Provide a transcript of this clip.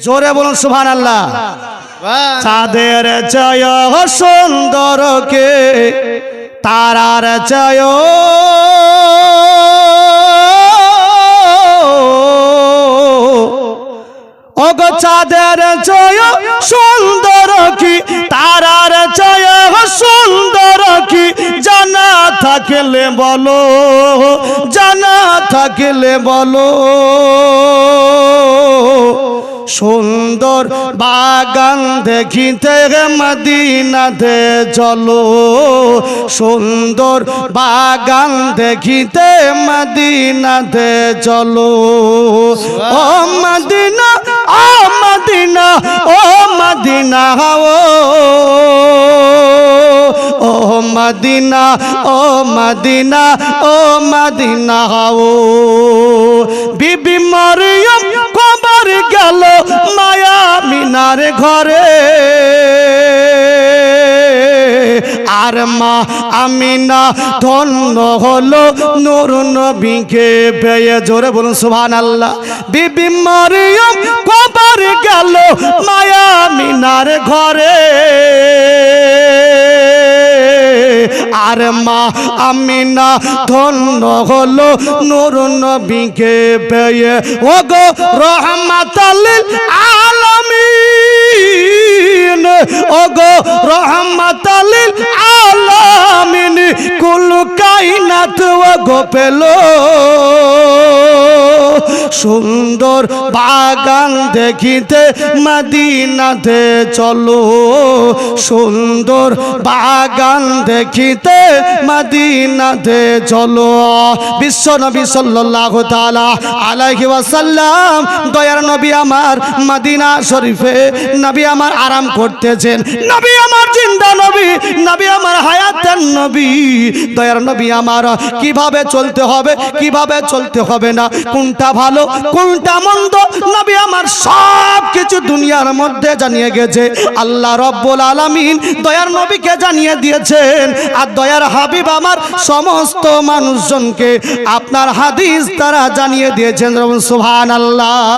জোরে বলুন সুবহানাল্লাহ। চাঁদের জয় সুন্দর কে তারার জয় ওগো চাঁদের জয় সুন্দর কি তারার জয় সুন্দর কি জানা থাকলে বলো, জানা থাকলে বলো। সুন্দর বাগান দেখিতে মদিনাতে চলো, সুন্দর বাগান দেখিতে মদিনাতে চলো। ও মদিনা, ও মদিনা, ও মদিনা, ও মদিনা, ও মদিনা, ও মদিনা। বিবি মরিয়ম কবর গেল মায়া মিনার ঘরে, আর মা আমিনা ধন্য হলো নূর নবীকে পেয়ে। জোরে বলুন সুবহানাল্লাহ। বিবি মরিয়ম কবর গেল মায়া মিনার ঘরে, আর মা আমিনা ধন্য হলো নূর নবীকে পেয়ে। ওগো রহমাতাল লিল আলামিন, ওগো রহমাতাল লিল আলামিন, কুল কায়নাত ওগো পেলো। সুন্দর বাগান দেখিতে মদিনাতে চলো, সুন্দর বাগান দেখিতে মদিনাতে চলো। বিশ্ব নবী সাল্লাল্লাহু তাআলা আলাইহি ওয়াসাল্লাম দয়ার নবী আমার মদিনা শরীফে নবী আমার আরাম করতেছেন। নবী আমার জিন্দা নবী, নবী আমার হায়াতের নবী। দয়ার নবী আমার কিভাবে চলতে হবে, কিভাবে চলতে হবে না, কোনটা ভালো কোনটা মন্দ, নবী আমার সব কিছু দুনিয়ার মধ্যে জানিয়ে গেছে। আল্লাহ রাব্বুল আলামিন দয়ার নবীকে জানিয়ে দিয়েছেন, আর দয়ার হাবিব আমার সমস্ত মানুষজনকে আপনার হাদিস তারা জানিয়ে দিয়েছেন। সুবহানাল্লাহ।